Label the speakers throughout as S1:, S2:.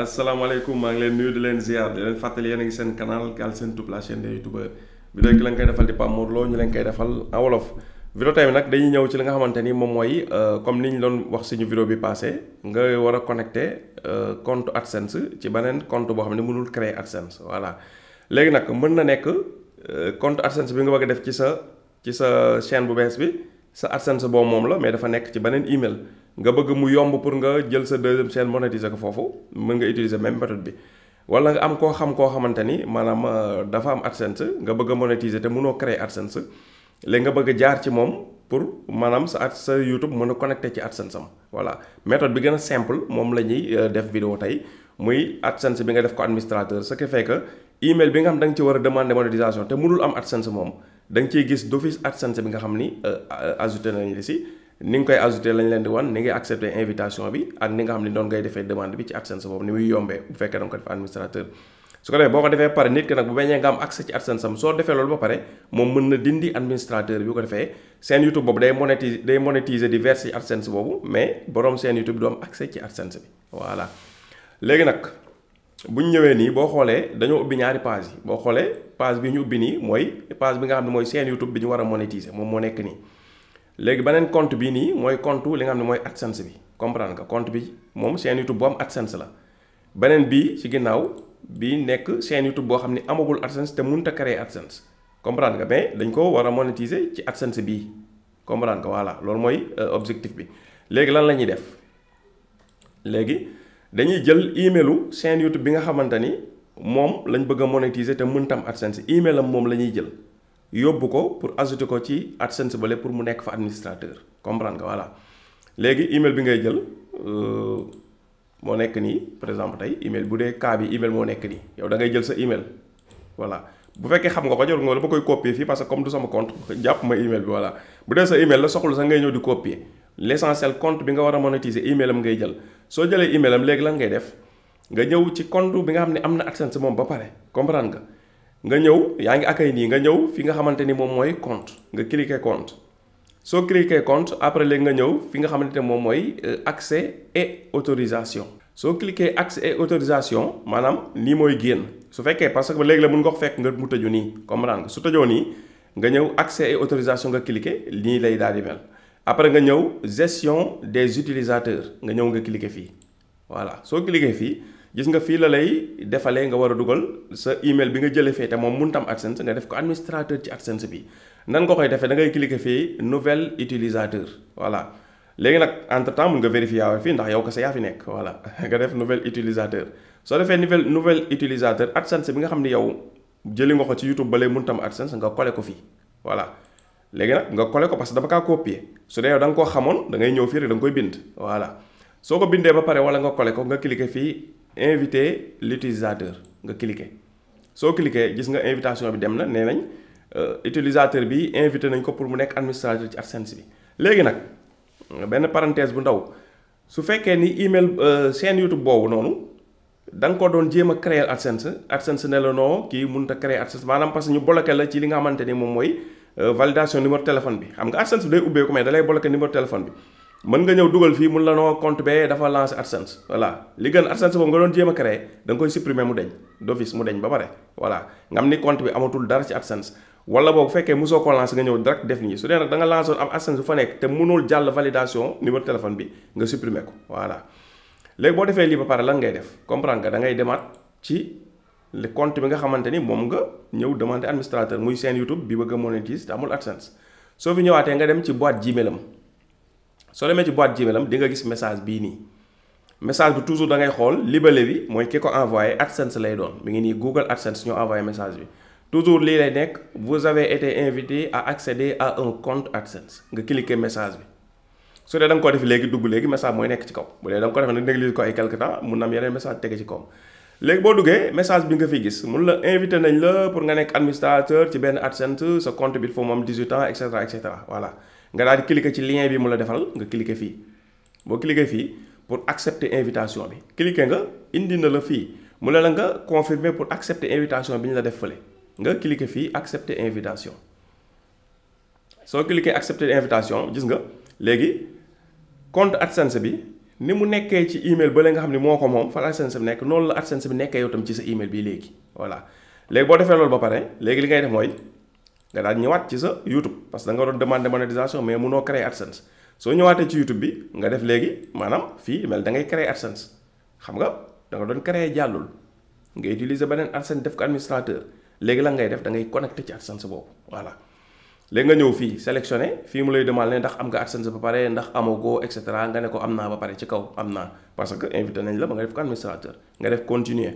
S1: asalaamaaleykum maa ngi leen nuyu di leen ziar di leen fàttali yéen a ngi seen canal Galsen Tube la chaîne des youtubeurs vidéo ki la koy defal di Pape Mor Lo ñu leen koy defal en wolof. vidéo tey bi nag dañuy ñëw ci li nga xamante ni moom mooy comme ni ñu doon wax suñu vidéo bi passé nga war a connecté compte AdSense ci beneen compte boo xam ne mënul créer AdSense voilà. léegi nag mën na nekk compte AdSense bi nga bëgg a def ci sa chaîne bu bees bi sa AdSense boobu moom la mais dafa nekk ci beneen email. nga bëgg mu yomb pour nga jël sa deuxième chaîne monétiser ko foofu mën nga utiliser même méthode bi wala nga am koo xamante ni maanaam dafa am AdSense nga bëgg a monétiser te mënoo créer AdSense léegi nga bëgg a jaar ci moom pour maanaam sa YouTube mën a connecté ci AdSense am voilà méthode bi gën a simple moom la ñuy def vidéo tey muy AdSense bi nga def ko administrateur ce qui fait que email bi nga xam da nga ci war a demander monétisation te mënul am AdSense moom da nga ciy gis d'office AdSense bi nga xam ni ajouté nañu li si ni nga koy ajouté lañ leen di wan ni ngay accepté invitation bi ak ni nga xam ne doon ngay defee demande bi ci AdSense boobu ni muy yombee bu fekkee da nga ko def administrateur su ko defee boo ko defee pare nit ki nag bu bañee nga am accès ci AdSense am soo defee loolu ba pare moom mën na dindi administrateur bi bu ko defee seen YouTube boobu day monétiser di verser ci AdSense boobu mais borom seen YouTube du am accès ci AdSense bi voilà. léegi nag bu ñu ñëwee nii boo xoolee dañoo ubbi ñaari page yi boo xoolee page bi ñu ubbi nii mooy page bi nga xam ne mooy seen YouTube bi ñu war a monétiser moom moo nekk nii. léegi beneen compte bi nii mooy compte li nga xam ne mooy AdSense bi comprendre nga compte bi moom chaîne YouTube bu am AdSense la beneen bii ci ginnaaw bi nekk chaîne YouTube boo xam ne amagul AdSense te mënut a créer AdSense comprendre nga mais dañ ko war a monétiser ci AdSense bii comprendre nga voilà loolu mooy objectif bi. léegi lan la ñuy def léegi dañuy jël emailu chaîne YouTube bi nga xamante ni moom lañ bëgg a monétiser te mënut am AdSense email am moom la ñuy jël. yóbbu ko pour ajouter ko ci AdSense bale pour mu nekk fa administrateur comprendre nga voilà léegi email bi ngay jël moo nekk nii par exemple tey email bu dee cas bi email moo nekk nii yow da ngay jël sa email voilà bu fekkee xam nga ko jarul nga dama koy copier fii parce que comme du sama compte jàpp ma email bi voilà bu dee sa email la soxla sax ngay ñëw di copier l'essentiel compte bi nga war a monétiser email am ngay jël soo jëlee email am léegi lan ngay def nga ñëw ci compte bi nga xam ne am na AdSense moom ba pare comprendre nga ñëw yaa ngi akay nii nga ñëw fi nga xamante ni moom mooy compte nga cliquer compte soo cliquer compte après léegi nga ñëw fi nga xamante ne moom mooy accès et autorisation soo cliquer accès et autorisation maanaam nii mooy génn su fekkee parce que léegi la mun nga ko fekk nga mu tëju nii comprendre nga su tëjoo nii nga ñëw accès et autorisation nga cliquer nii lay daal di mel après nga ñëw gestion des utilisateurs nga ñëw nga cliquer fii voilà soo cliquer fii gis nga fii la lay defalee nga war a dugal sa email bi nga jëlee fee te moom mënut am AdSense nga def ko administrateur ci AdSense bi nan nga koy defee da ngay cliquer fii nouvel utilisateur voilà léegi nag entre temps mun nga vérifier waaye fii ndax yow kese yaa fi nekk voilà nga def nouvel utilisateur soo defee nouvel utilisateur AdSense bi nga xam ne yow jëli nga ko ci YouTube ba léegi mënut am AdSense nga coller ko fii voilà léegi nag nga coller ko parce que dama kaa copier su dee yow da nga koo xamoon da ngay ñëw fii rek da nga koy bind voilà soo ko bindee ba pare wala nga coller ko nga cliquer fii inviter l'utilisateur nga cliquer soo cliquer gis nga invitation bi dem na nee nañ utilisateur bi invité nañ ko pour mu nekk administrateur ci AdSense bi léegi nag benn parenthèse bu ndaw su fekkee ni email chaîne YouTube boobu noonu da nga ko doon jéem a créer AdSense ne la non kii mënut a créer AdSense maanaam parce que ñu bloqué la ci li nga xamante ni moom mooy validation numéro téléphone bi xam nga AdSense bi day ubbeeku mais da lay bloqué numéro téléphone bi mën nga ñëw dugal fii mun la noo compte bee dafa lancé AdSense voilà li gën AdSense boobu nga doon jéem a créer da nga koy supprimer mu deñ d'office mu deñ ba pare voilà nga xam ni compte bi amatul dara ci AdSense wala boobu bu fekkee mosoo ko lancé nga ñëw direct def nii su dee nag da nga lancé woon am AdSense bu fa nekk te mënul jàll validation numéro téléphone bi nga supprimer ko voilà léegi boo defee lii ba pare lan ngay def comprendre nga da ngay demaat ci le compte bi nga xamante ni moom nga ñëw demander administrateur muy seen YouTube bi bëgg a monétiser te amul AdSense soo fi ñëwaatee nga dem ci boîte Gmail am soo demee ci boîte Gmail am di nga gis message bii nii message bi toujours da ngay xool libellé bi mooy ki ko envoyé AdSense lay doon mi ngi nii Google AdSense ñoo envoyé message bi toujours lii lay nekk vous avez été invité à accéder à un compte AdSense nga cliquer message bi su dee da nga ko def léegi dugg léegi message mooy nekk ci kaw bu dee da nga ko def nag néglige ko ay quelque temps mun na am yeneen message tege ci kaw léegi boo duggee message bi nga fi gis mun la invité nañ la pour nga nekk administrateur ci benn AdSense sa compte bi foo mu am 18 ans et cetera voilà nga daal di cliquer ci lien bi mu la defal nga cliquer fii boo cliquer fii pour accepter invitation bi cliquer nga indi na la fii mu ne la nga confirmer pour accepter invitation bi ñu la def fële nga cliquer fii accepter invitation soo cliquer accepter invitation gis nga léegi compte AdSense bi ni mu nekkee ci email ba la nga xam ne moo ko moom fa la AdSense bi nekk noonu la AdSense bi nekkee yow tam ci sa email bi léegi voilà léegi boo defee loolu ba pare léegi li ngay def mooy nga daal ñëwaat ci sa YouTube parce que da nga doon demander monétisation mais munoo créer AdSense soo ñëwaatee ci YouTube bi nga def léegi maanaam fii mel da ngay créer AdSense xam nga da nga doon créer jàllul nga utiliser beneen AdSense def ko administrateur léegi la ngay def da ngay connecté ci AdSense boobu voilà léegi nga ñëw fii sélectionné fii mu lay demandé ne ndax am nga AdSense ba pare ndax amoo ko et cetera nga ne ko am naa ba pare ci kaw am naa parce que invité nañ la ba nga def ko administrateur nga def continuer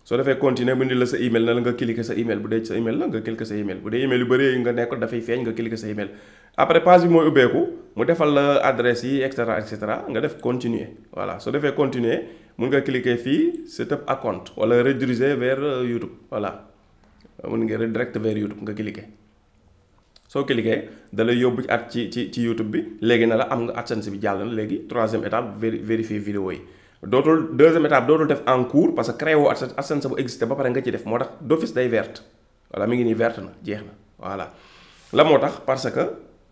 S1: soo defee continuer bu indi la sa email na la nga cliquer sa email bu dee sa email la nga cliquer sa email bu dee email yu bëri nga nekk dafay feeñ nga cliquer sa email après page bi mooy ubbeeku mu defal la adresse yi et cetera nga def continuer voilà soo defee continuer mun nga cliquer fii setup account wala rediriger vers YouTube voilà mun nga redirect vers YouTube nga cliquer soo cliquer da lay yóbbu ci YouTube bi léegi na la am nga AdSense bi jàll na léegi troisième étape vérifier vidéo yi deuxième étape dootul def en cours parce que créé woo AdSense bu existé ba pare nga ci def moo tax d'office day verte voilà mi ngi nii verte na jeex na voilà la moo tax parce que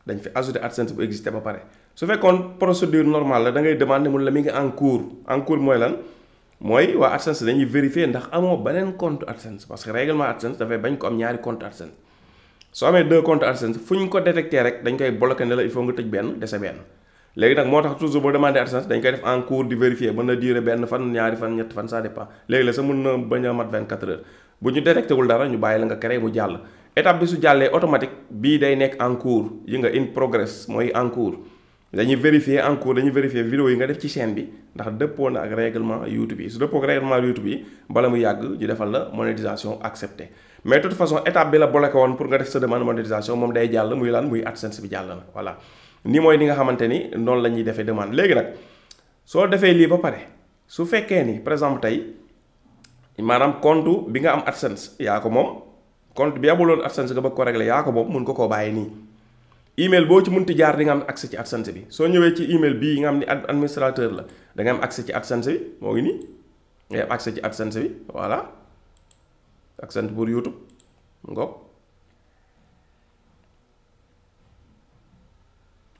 S1: dañ fi ajouté AdSense bu existé ba pare su fekkoon procédure normale la da ngay demander mun la mi ngi en cours mooy lan mooy waa AdSense dañuy vérifier ndax amoo beneen compte AdSense parce que règlement AdSense dafay bañ ko am ñaari compte AdSense soo amee 2 comptes AdSense fu ñu ko détecté rek dañ koy bloqué ne la il faut nga tëj benn dese benn léegi nag moo tax toujours boo demandé AdSense dañ koy def en cours di vérifier mën na durer benn fan ñaari fan ñetti fan ça dépend léegi la sa mën na bañ a mat 24 heures bu ñu détecté wul dara ñu bàyyi la nga créé mu jàll étape bi su jàllee automatique bii day nekk en cours yi nga in progress mooy en cours dañuy vérifier en cours dañuy vérifier vidéo yi nga def ci chaîne bi ndax dëppoo na ak règlement YouTube yi su dëppoo ak règlement YouTube yi bala mu yàgg ñu defal la monétisation acceptée mais de toute façon étape bi la bloqué woon pour nga def sa demande monétisation moom day jàll muy lan muy AdSense bi jàll na voilà ni mooy ni nga xamante ni noonu la ñuy defee demande léegi nag soo defee lii ba pare su fekkee ni par exemple tey maanaam compte bi nga am AdSense yaa ko moom compte bi amuloon AdSense nga bëgg ko régler yaa ko moom mun ko koo bàyyi nii email boo ci munti jaar di nga am accès ci AdSense bi soo ñëwee ci email bii nga xam ni administrateur la da nga am accès ci AdSense bi moo ngi nii nga am accès ci AdSense bi voilà AdSense pour YouTube ngoog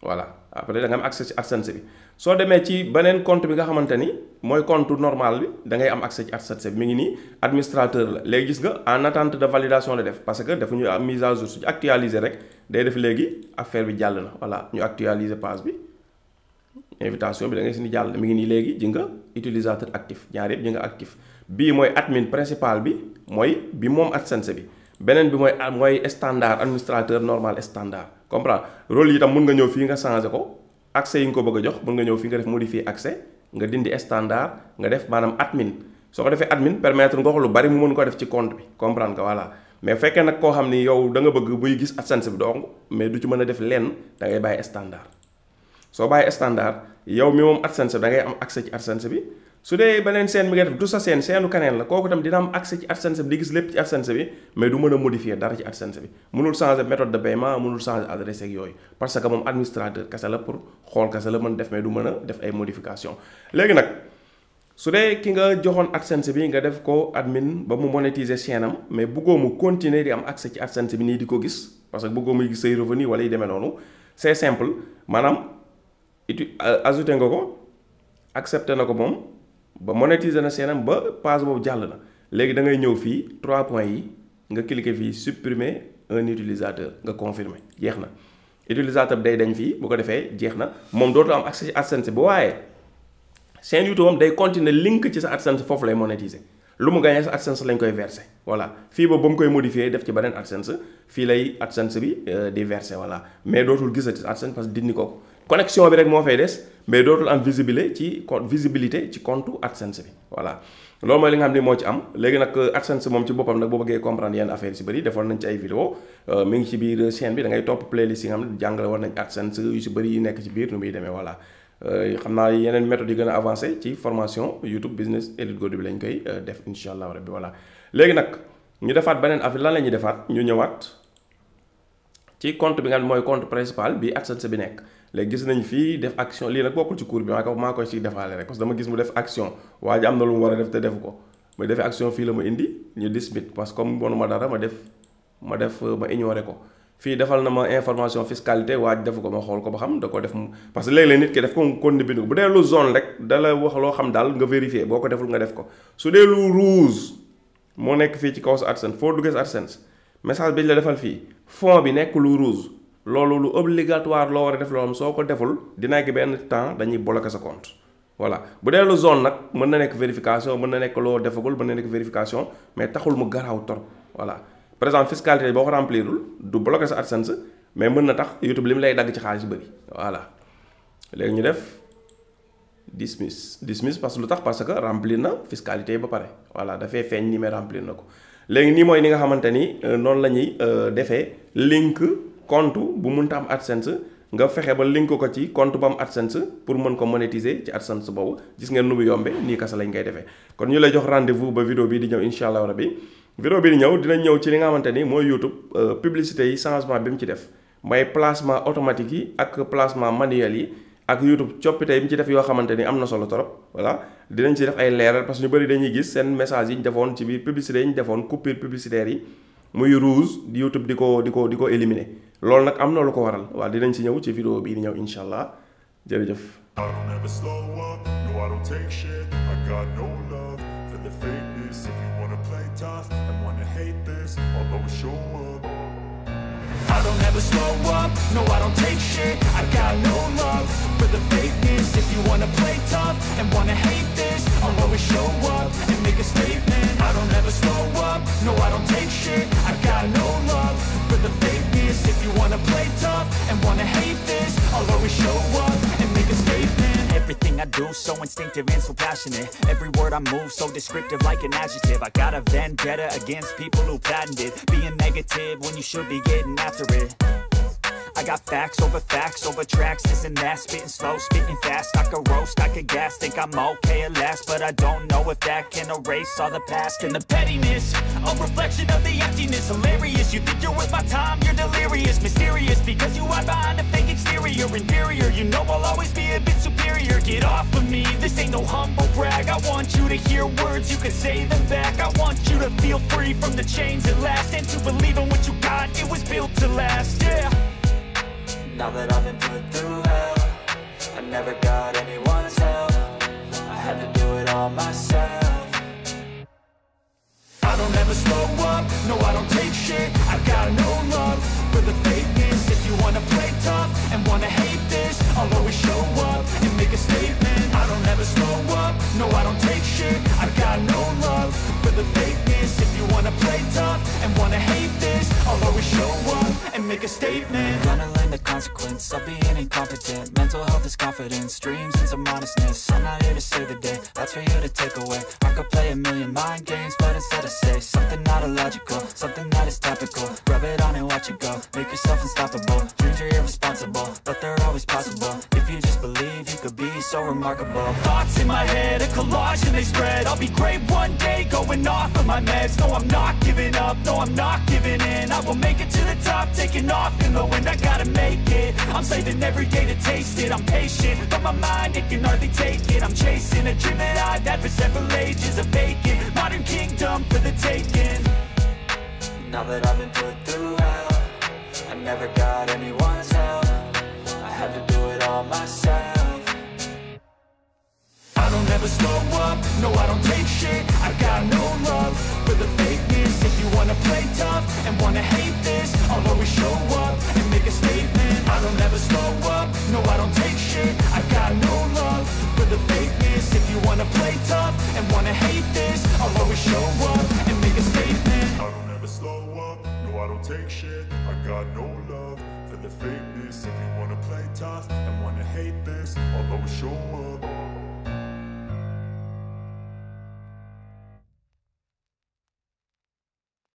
S1: voilà après da nga am accès ci AdSense bi soo demee ci beneen compte bi nga xamante ni mooy compte normal bi da ngay am accès ci AdSense bi mi ngi nii administrateur la léegi gis nga en attente de validation la def parce que defuñu mise à jour suñu actualiser rek day def léegi affaire bi jàll na voilà ñu actualiser page bi invitation bi da ngay si ni jàll mi ngi nii léegi ji nga utilisateur actif ñaar yëpp ji nga actif bii mooy admin principal bi mooy bi moom AdSense bi beneen bi mooy standard administrateur normal standard comprendre rôle yi itam mun nga ñëw fii nga changé ko accès yi nga ko bëgg a jox mun nga ñëw fii nga def modifier accès nga dindi standard nga def maanaam admin soo ko defee admin permettre nga ko lu bari mu mën ko def ci compte bi comprendre nga voilà mais fekkee nag koo xam ni yow da nga bëgg muy gis AdSense bi donc mais du ci mën a def lenn da ngay bàyyi standard soo bàyyi standard yow mi moom AdSense bi da ngay am accès ci AdSense bi su dee beneen scène bi nga def du sa seenu kaneen la kooku tam dina am accès ci AdSense bi di gis lépp ci AdSense bi mais du mën a modifier dara ci AdSense bi mënul changer méthode de paiement mënul changer adresse ak yooyu parce que moom administrateur kese la pour xool kese la mën def mais du mën a def ay modification léegi nag su dee ki nga joxoon AdSense bi nga def ko admin ba mu monétiser chaîne am mais bëggoo mu continuer di am accès ci AdSense bi nii di ko gis parce que bëggoo muy gis say revenu wala yi demee noonu c'est simple maanaam ajouté nga ko accepté na ko moom ba monétiser na seenam ba page boobu jàll na léegi da ngay ñëw fii 3 points yi nga cliquer fii supprimer un utilisateur nga confirmer jeex na utilisateur bi day dañ fii bu ko defee jeex na moom dootu am accès ci AdSense bi waaye seen YouTube am day continuer link ci sa AdSense foofu lay monétiser lu mu gagné sa AdSense lañ koy verser voilà fii ba mu koy modifier def ci beneen AdSense fii lay AdSense bi di verser voilà mais dootul gisati AdSense parce que dindi ko connexion bi rek moo fay des mais dootul am visibilité ci compte AdSense bi voilà loolu mooy li nga xam ni moo ci am léegi nag AdSense moom ci boppam nag boo bëggee comprendre yenn affaire yi si bëri defoon nañ ci ay vidéo mi ngi ci biir chaîne bi da ngay topp playlist yi nga xam ne jàngale woon nañ AdSense yu si bëri yi nekk ci biir nu muy demee voilà xam naa yeneen méthodes yi gën a avancé ci formation YouTube Business Elite Gold bi lañ koy def incha allah rabbi voilà léegi nag ñu defaat beneen affaire lan la ñuy defaat ñu ñëwaat ci compte bi nga xam ne mooy compte principal bi AdSense bi nekk léegi gis nañ fii def action lii nag bokkul ci cours bi maa koy ci defaale rek parce que dama gis mu def action waa ji am na lu mu war a def te defu ko ma defee action fii la ma indi ñu dismit parce que comme bonuma dara ma ignoré ko fii defal na ma information fiscalité waaj defu ko ma xool ko ba xam da ko def parce que léeg-léeg nit ki def ko kon ni bind ko bu dee lu zone rek da la wax loo xam daal nga vérifier boo ko deful nga def ko su dee lu rouge moo nekk fii ci kaw sa AdSense foo duggee sa AdSense message bi ñu la defal fii fond bi nekk lu rouge loolu lu obligatoire loo war a def loo xam soo ko deful dina gi benn temps dañuy bloquer sa compte voilà bu dee lu zone nag mën na nekk vérification mën na nekk loo defagul mën na nekk vérification mais taxul mu garaaw trop voilà par exemple fiscalité boo ko remplirul du bloquer sa AdSense mais mën na tax YouTube li mu lay dagg ci xaalis bëri voilà léegi ñu def dismiss parce que lu tax parce que remplir na fiscalité ba pare voilà dafay feeñ ni mais remplir na ko léegi nii mooy ni nga xamante ni noonu la ñuy defee link compte bu mënta am AdSense nga fexe ba link ko ci compte bu am AdSense pour mën ko monétiser ci AdSense boobu gis ngeen nu mu yombe nii kasa lañ koy defee kon ñu lay jox rendez-vous ba vidéo bi di ñëw incha allah rabbi vidéo bi di ñëw dina ñëw ci li nga xamante ni mooy YouTube publicité yi changement bi mu ci def mooy placement automatique yi ak placement manuel yi ak YouTube coppite yi mu ci def yoo xamante ni am na solo trop voilà dinañ ci def ay leeral parce que ñu bëri dañuy gis seen message yi ñu defoon ci biir publicité yi ñu defoon coupure publicitaire yi muy rouge YouTube di ko éliminer loolu nag am na lu ko waral waaw dinañ ci ñëw ci vidéo bii di ñëw incha allah jërëjëf.
S2: I don't ever slow up, no I don't take shit. I got no love for the fakeness. If you wanna play tough and wanna hate this, I'll always show up. I don't ever slow up, no I don't take shit. I got no love for the fakeness. If you wanna play tough and wanna hate this, I'll always show up and make a statement. I don't ever slow up, no I don't take shit. I got no love for the fakeness. If you wanna play tough and wanna hate this, I'll always show up and make a statement. Everything I do so instinctive and so passionate. Every word I move so descriptive like an adjective. I got a vendetta against people who patented being negative when you should be getting after it. I got facts over tracks, this and that. Spitting slow, spitting fast. I could roast, I could gas. Think I'm okay at last, but I don't know if that can erase all the past. And the pettiness, a reflection of the emptiness. Hilarious, you think you're worth my time, you're delirious. Mysterious, because you hide behind a fake exterior. Inferior, you know I'll always be a bit superior. Get off of me, this ain't no humble brag. I want you to hear words, you can say them back. I want you to feel free from the chains at last, and to believe in what you got, it was built to last, yeah. Now that I've been put through hell, I never got anyone's help. I had to do it all myself. I don't ever slow up, no I don't take shit. I got no love for the fakeness. If you wanna play tough and wanna hate this, I'll always show up and make a statement. I don't ever slow up, no I don't take shit. I got no love for the fakeness. If you wanna play tough and wanna hate this, I'll always show up and make a statement. Gonna learn the consequence of being incompetent. Mental health is confidence, dreams and some honestness. I'm not here to save the day, that's for you to take away. I could play a million mind games, but instead I say something not illogical, something that is topical. Rub it on and watch it go, make yourself unstoppable. Dreams are irresponsible, but they're always possible. If you just believe, you could be so remarkable. Thoughts in my head, a collage and they spread. I'll be great one day, going off of my meds. No, I'm not giving up, no, I'm not giving in. I will make it to the top, taking off in the wind. I gotta make it, I'm saving every day to taste it. I'm patient, but my mind, it can hardly take it. I'm chasing a dream that I've had for several ages. A vacant, modern kingdom for the taking. Now that I've been put through hell, I never got anyone's help. I had to do it all myself. I don't ever slow up, no I don't take shit. I got no love for the fakeness. If you wanna play tough and wanna hate this, I'll always show up and make a statement. I don't ever slow up, no I don't take shit. I got no love for the fakeness. If you wanna play tough and wanna hate this, I'll always show up and make a statement. I don't ever slow up, no I don't take shit. I got no love for the fakeness. If you wanna play tough and wanna hate this, I'll always show up.